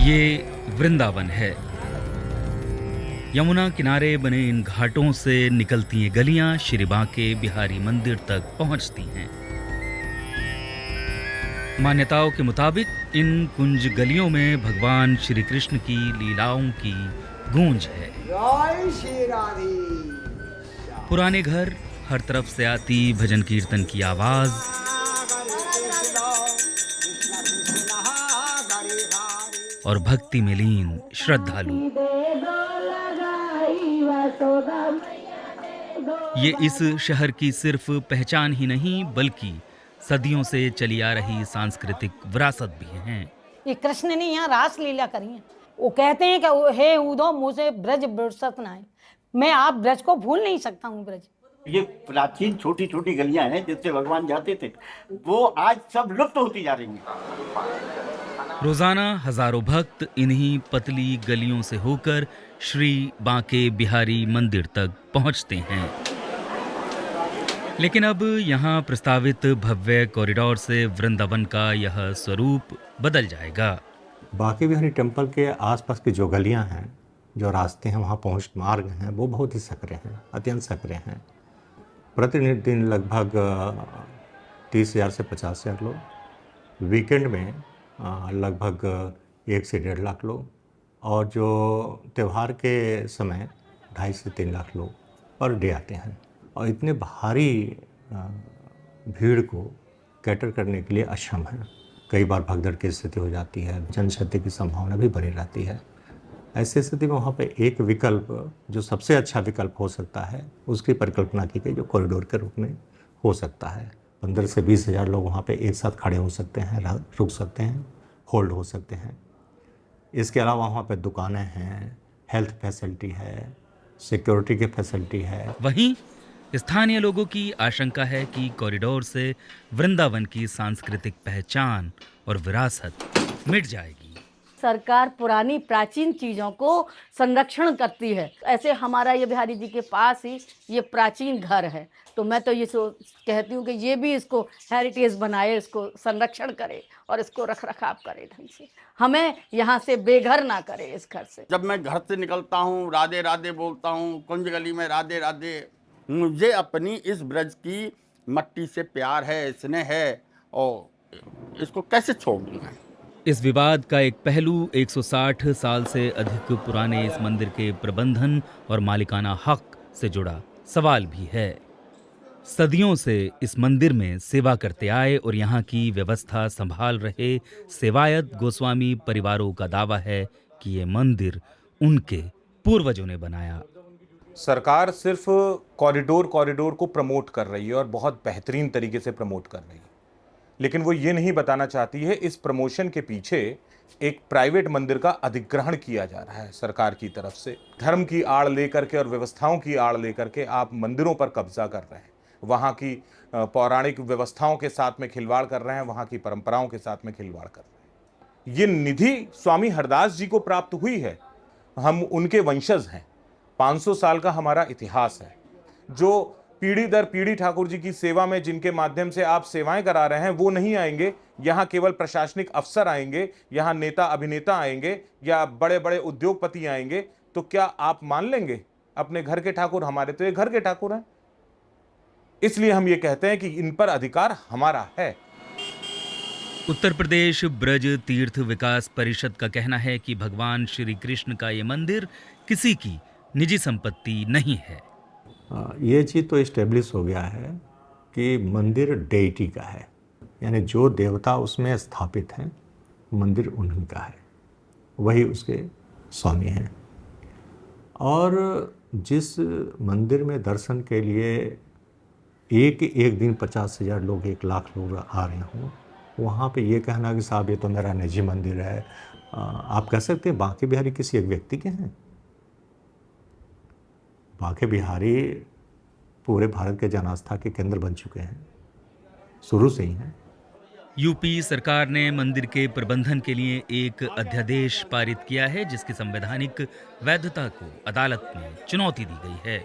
ये वृंदावन है। यमुना किनारे बने इन घाटों से निकलती ये गलियां श्री बांके बिहारी मंदिर तक पहुंचती हैं। मान्यताओं के मुताबिक इन कुंज गलियों में भगवान श्री कृष्ण की लीलाओं की गूंज है। पुराने घर, हर तरफ से आती भजन कीर्तन की आवाज, और भक्ति में लीन श्रद्धालु। ये इस शहर की सिर्फ पहचान ही नहीं बल्कि सदियों से चली आ रही सांस्कृतिक विरासत भी है। ये कृष्ण ने यहाँ रास लीला करी है। वो कहते हैं कि हे उदो मुझे ब्रज बिसरत न आए। मैं आप ब्रज को भूल नहीं सकता हूँ। ब्रज ये प्राचीन छोटी छोटी गलियां हैं जिससे भगवान जाते थे, वो आज सब लुप्त होती जा रही हैं। रोजाना हजारों भक्त इन्हीं पतली गलियों से होकर श्री बांके बिहारी मंदिर तक पहुंचते हैं। लेकिन अब यहाँ प्रस्तावित भव्य कॉरिडोर से वृंदावन का यह स्वरूप बदल जाएगा। बांके बिहारी टेम्पल के आसपास की जो गलियाँ हैं, जो रास्ते हैं, वहाँ पहुँच मार्ग हैं, वो बहुत ही सकरे हैं, अत्यंत सकरे हैं। प्रतिदिन लगभग 30,000 से 50,000 लोग, वीकेंड में लगभग 1 से 1.5 लाख लोग, और जो त्यौहार के समय 2.5 से 3 लाख लोग पर डे आते हैं। और इतने भारी भीड़ को कैटर करने के लिए अक्षम है। कई बार भगदड़ की स्थिति हो जाती है, जनक्षति की संभावना भी बनी रहती है। ऐसी स्थिति में वहाँ पे एक विकल्प, जो सबसे अच्छा विकल्प हो सकता है, उसकी परिकल्पना की गई, जो कॉरिडोर के रूप में हो सकता है। 15 से 20,000 लोग वहाँ पे एक साथ खड़े हो सकते हैं, रुक सकते हैं, होल्ड हो सकते हैं। इसके अलावा वहाँ पे दुकानें हैं, हेल्थ फैसिलिटी है, सिक्योरिटी की फैसिलिटी है। वहीं स्थानीय लोगों की आशंका है कि कॉरिडोर से वृंदावन की सांस्कृतिक पहचान और विरासत मिट जाएगी। सरकार पुरानी प्राचीन चीज़ों को संरक्षण करती है। ऐसे हमारा ये बिहारी जी के पास ही ये प्राचीन घर है, तो मैं तो ये कहती हूँ कि ये भी इसको हेरिटेज बनाए, इसको संरक्षण करे और इसको रख रखाव करे ढंग से। हमें यहाँ से बेघर ना करे इस घर से। जब मैं घर से निकलता हूँ, राधे राधे बोलता हूँ, कुंज गली में राधे राधे। मुझे अपनी इस ब्रज की मट्टी से प्यार है, स्नेह है, और इसको कैसे छोड़ दूँ मैं। इस विवाद का एक पहलू 160 साल से अधिक पुराने इस मंदिर के प्रबंधन और मालिकाना हक से जुड़ा सवाल भी है। सदियों से इस मंदिर में सेवा करते आए और यहाँ की व्यवस्था संभाल रहे सेवायत गोस्वामी परिवारों का दावा है कि ये मंदिर उनके पूर्वजों ने बनाया। सरकार सिर्फ कॉरिडोर को प्रमोट कर रही है और बहुत बेहतरीन तरीके से प्रमोट कर रही है, लेकिन वो ये नहीं बताना चाहती है इस प्रमोशन के पीछे एक प्राइवेट मंदिर का अधिग्रहण किया जा रहा है सरकार की तरफ से। धर्म की आड़ लेकर के और व्यवस्थाओं की आड़ लेकर के आप मंदिरों पर कब्जा कर रहे हैं, वहाँ की पौराणिक व्यवस्थाओं के साथ में खिलवाड़ कर रहे हैं, वहाँ की परंपराओं के साथ में खिलवाड़ कर रहे हैं। ये निधि स्वामी हरदास जी को प्राप्त हुई है, हम उनके वंशज हैं। 500 साल का हमारा इतिहास है। जो पीढ़ी दर पीढ़ी ठाकुर जी की सेवा में जिनके माध्यम से आप सेवाएं करा रहे हैं, वो नहीं आएंगे। यहाँ केवल प्रशासनिक अफसर आएंगे, यहाँ नेता अभिनेता आएंगे, या बड़े बड़े उद्योगपति आएंगे, तो क्या आप मान लेंगे अपने घर के ठाकुर? हमारे तो ये घर के ठाकुर हैं। इसलिए हम ये कहते हैं कि इन पर अधिकार हमारा है। उत्तर प्रदेश ब्रज तीर्थ विकास परिषद का कहना है कि भगवान श्री कृष्ण का ये मंदिर किसी की निजी संपत्ति नहीं है। ये चीज़ तो इस्टेब्लिश हो गया है कि मंदिर डेइटी का है, यानी जो देवता उसमें स्थापित हैं, मंदिर उन्हीं का है, वही उसके स्वामी हैं। और जिस मंदिर में दर्शन के लिए एक दिन 50,000 लोग, 1 लाख लोग आ रहे हों, वहाँ पे ये कहना कि साहब ये तो मेरा निजी मंदिर है, आप कह सकते हैं बांके बिहारी किसी एक व्यक्ति के हैं? बांके बिहारी पूरे भारत के जनास्था के केंद्र बन चुके हैं, शुरू से ही हैं। यूपी सरकार ने मंदिर के प्रबंधन के लिए एक अध्यादेश पारित किया है, जिसकी संवैधानिक वैधता को अदालत में चुनौती दी गई है।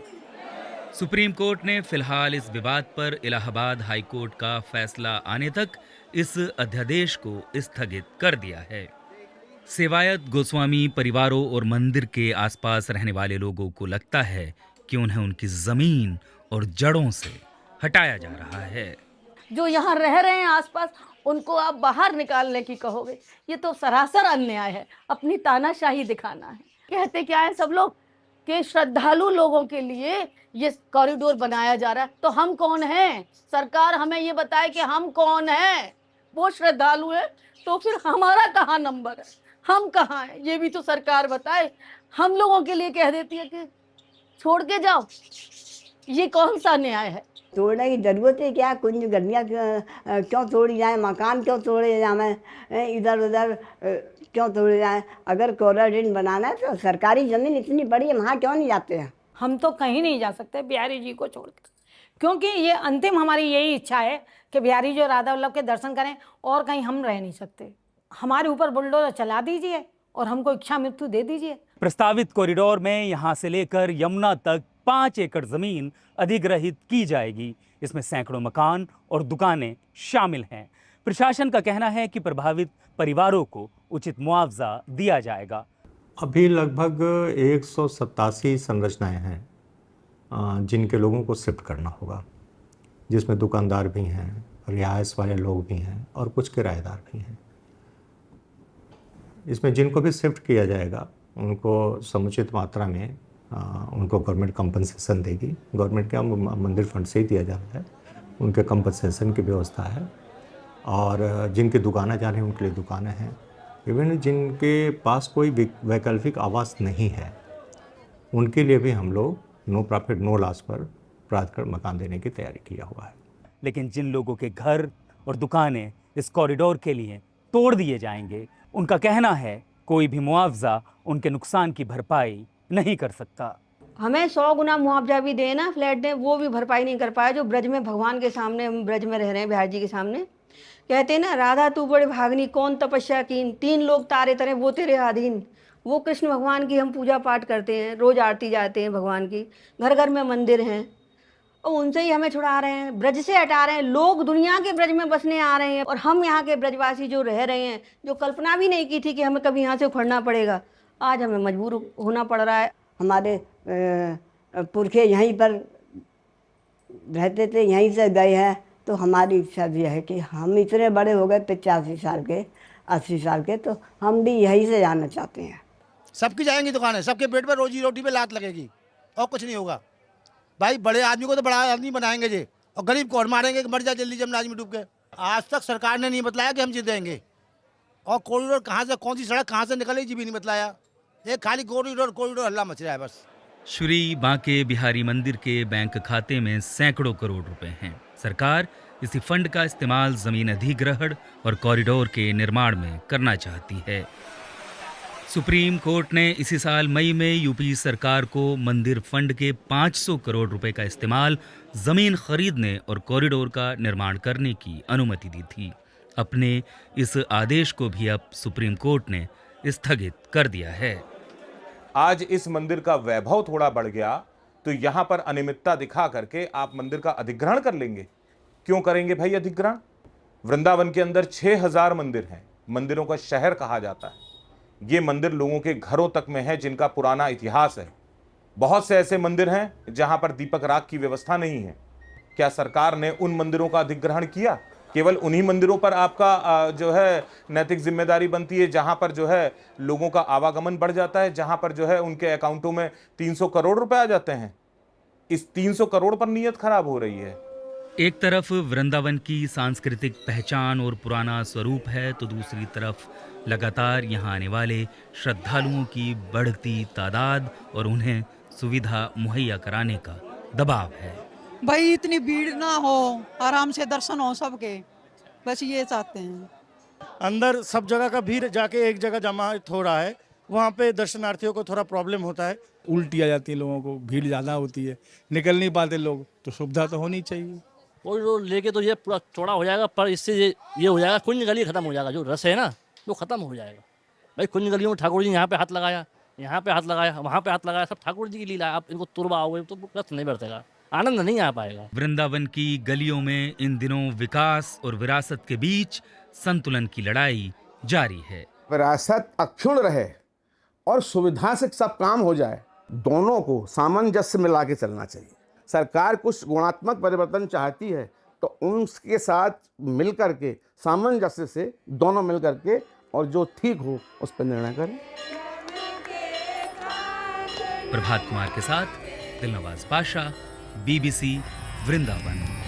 सुप्रीम कोर्ट ने फिलहाल इस विवाद पर इलाहाबाद हाई कोर्ट का फैसला आने तक इस अध्यादेश को स्थगित कर दिया है। सेवायत गोस्वामी परिवारों और मंदिर के आसपास रहने वाले लोगों को लगता है कि उन्हें उनकी जमीन और जड़ों से हटाया जा रहा है। जो यहाँ रह रहे हैं आसपास, उनको आप बाहर निकालने की कहोगे, ये तो सरासर अन्याय है, अपनी तानाशाही दिखाना है। कहते क्या है सब लोग कि श्रद्धालु लोगों के लिए ये कॉरिडोर बनाया जा रहा है, तो हम कौन हैं? सरकार हमें ये बताए कि हम कौन हैं। वो श्रद्धालु है तो फिर हमारा कहाँ नंबर है, हम कहाँ हैं, ये भी तो सरकार बताए। हम लोगों के लिए कह देती है कि छोड़ के जाओ, ये कौन सा न्याय है? तोड़ने की जरूरत है क्या? कुंज गलियाँ क्यों तोड़ी जाए, मकान क्यों तोड़े जाए, इधर उधर क्यों तोड़े जाए? अगर कॉरिडोर बनाना है तो सरकारी ज़मीन इतनी बड़ी है, वहाँ क्यों नहीं जाते हैं? हम तो कहीं नहीं जा सकते बिहारी जी को छोड़कर, क्योंकि ये अंतिम हमारी यही इच्छा है कि बिहारी जी राधा वल्लभ के दर्शन करें, और कहीं हम रह नहीं सकते। हमारे ऊपर बुलडोजर चला दीजिए और हमको इच्छा मृत्यु दे दीजिए। प्रस्तावित कॉरिडोर में यहां से लेकर यमुना तक 5 एकड़ जमीन अधिग्रहित की जाएगी। इसमें सैकड़ों मकान और दुकानें शामिल हैं। प्रशासन का कहना है कि प्रभावित परिवारों को उचित मुआवजा दिया जाएगा। अभी लगभग 187 संरचनाएं हैं जिनके लोगों को शिफ्ट करना होगा, जिसमें दुकानदार भी हैं, रिहायश वाले लोग भी हैं और कुछ किराएदार भी हैं। इसमें जिनको भी शिफ्ट किया जाएगा उनको समुचित मात्रा में उनको गवर्नमेंट कंपनसेशन देगी। गवर्नमेंट का मंदिर फंड से ही दिया जाता है, उनके कंपनसेशन की व्यवस्था है। और जिनकी दुकानें जा रही हैं उनके लिए दुकानें हैं। इवन जिनके पास कोई वैकल्पिक आवास नहीं है उनके लिए भी हम लोग नो प्रॉफिट नो लॉस पर प्राप्त कर मकान देने की तैयारी किया हुआ है। लेकिन जिन लोगों के घर और दुकानें इस कॉरिडोर के लिए तोड़ दिए जाएंगे, उनका कहना है कोई भी मुआवजा उनके नुकसान की भरपाई नहीं कर सकता। हमें 100 गुना मुआवजा भी देना फ्लैट दें, वो भी भरपाई नहीं कर पाया। जो ब्रज में भगवान के सामने, हम ब्रज में रह रहे हैं बिहार जी के सामने, कहते हैं ना, राधा तू बड़े भागनी कौन तपस्या कीन, 3 लोग तारे तरह वो तेरे अधीन। वो कृष्ण भगवान की हम पूजा पाठ करते हैं, रोज़ आरती जाते हैं भगवान की, घर घर में मंदिर हैं, और उनसे ही हमें छुड़ा रहे हैं, ब्रज से हटा रहे हैं। लोग दुनिया के ब्रज में बसने आ रहे हैं और हम यहाँ के ब्रजवासी जो रह रहे हैं, जो कल्पना भी नहीं की थी कि हमें कभी यहाँ से उखड़ना पड़ेगा, आज हमें मजबूर होना पड़ रहा है। हमारे पुरखे यहीं पर रहते थे, यहीं से गए हैं, तो हमारी इच्छा भी है कि हम इतने बड़े हो गए 85 साल के, 80 साल के, तो हम भी यहीं से जाना चाहते हैं। सबकी जाएंगी दुकानें, सबके पेट पर रोजी रोटी पे लात लगेगी और कुछ नहीं होगा। भाई बड़े आदमी को तो बड़ा आदमी बनाएंगे जी, और गरीब को और मारेंगे कि मर जा जल्दी जमनाज में डूब के। आज तक सरकार ने नहीं बतलाया कि हम जीतेंगे, और कॉरिडोर कहाँ से, कौन सी सड़क कहाँ से निकलेगी जी भी नहीं बतलाया। ये खाली कॉरिडोर हल्ला मच रहा है बस। श्री बांके बिहारी मंदिर के बैंक खाते में सैकड़ों करोड़ रुपए हैं। सरकार इसी फंड का इस्तेमाल जमीन अधिग्रहण और कॉरिडोर के निर्माण में करना चाहती है। सुप्रीम कोर्ट ने इसी साल मई में यूपी सरकार को मंदिर फंड के 500 करोड़ रुपए का इस्तेमाल जमीन खरीदने और कॉरिडोर का निर्माण करने की अनुमति दी थी। अपने इस आदेश को भी अब सुप्रीम कोर्ट ने स्थगित कर दिया है। आज इस मंदिर का वैभव थोड़ा बढ़ गया तो यहां पर अनियमितता दिखा करके आप मंदिर का अधिग्रहण कर लेंगे। क्यों करेंगे भाई अधिग्रहण? वृंदावन के अंदर 6000 मंदिर हैं, मंदिरों का शहर कहा जाता है। ये मंदिर लोगों के घरों तक में है, जिनका पुराना इतिहास है। बहुत से ऐसे मंदिर हैं जहां पर दीपक राग की व्यवस्था नहीं है। क्या सरकार ने उन मंदिरों का अधिग्रहण किया? केवल उन्हीं मंदिरों पर आपका जो है नैतिक जिम्मेदारी बनती है जहां पर जो है लोगों का आवागमन बढ़ जाता है, जहां पर जो है उनके अकाउंटों में 300 करोड़ रुपए आ जाते हैं। इस 300 करोड़ पर नीयत खराब हो रही है। एक तरफ वृंदावन की सांस्कृतिक पहचान और पुराना स्वरूप है, तो दूसरी तरफ लगातार यहाँ आने वाले श्रद्धालुओं की बढ़ती तादाद और उन्हें सुविधा मुहैया कराने का दबाव है। भाई इतनी भीड़ ना हो, आराम से दर्शन हो सबके, बस ये चाहते हैं। अंदर सब जगह का भीड़ जाके एक जगह जमा हो रहा है, वहाँ पे दर्शनार्थियों को थोड़ा प्रॉब्लम होता है। उल्टी आ जाती है लोगों को, भीड़ ज़्यादा होती है, निकल नहीं पाते लोग, तो सुविधा तो होनी चाहिए। कॉरिडोर लेके तो ये पूरा चौड़ा हो जाएगा, पर इससे ये हो जाएगा, कुंज गली खत्म हो जाएगा। जो रस है ना वो खत्म हो जाएगा। भाई कुंज गलियों में ठाकुर जी यहाँ पे हाथ लगाया, यहाँ पे हाथ लगाया, वहाँ पे हाथ लगाया, सब ठाकुर जी की लीला है। आप इनको तुरवाओगे तो रस नहीं बढ़ेगा, आनंद नहीं आ पाएगा। वृंदावन की गलियों में इन दिनों विकास और विरासत के बीच संतुलन की लड़ाई जारी है। विरासत अक्षुण्ण रहे और सुविधा से सब काम हो जाए, दोनों को सामंजस्य में ला के चलना चाहिए। सरकार कुछ गुणात्मक परिवर्तन चाहती है तो उनके साथ मिल करके सामंजस्य से दोनों मिल करके और जो ठीक हो उस पर निर्णय करें। प्रभात कुमार के साथ दिलनवाज पाशा, BBC वृंदावन।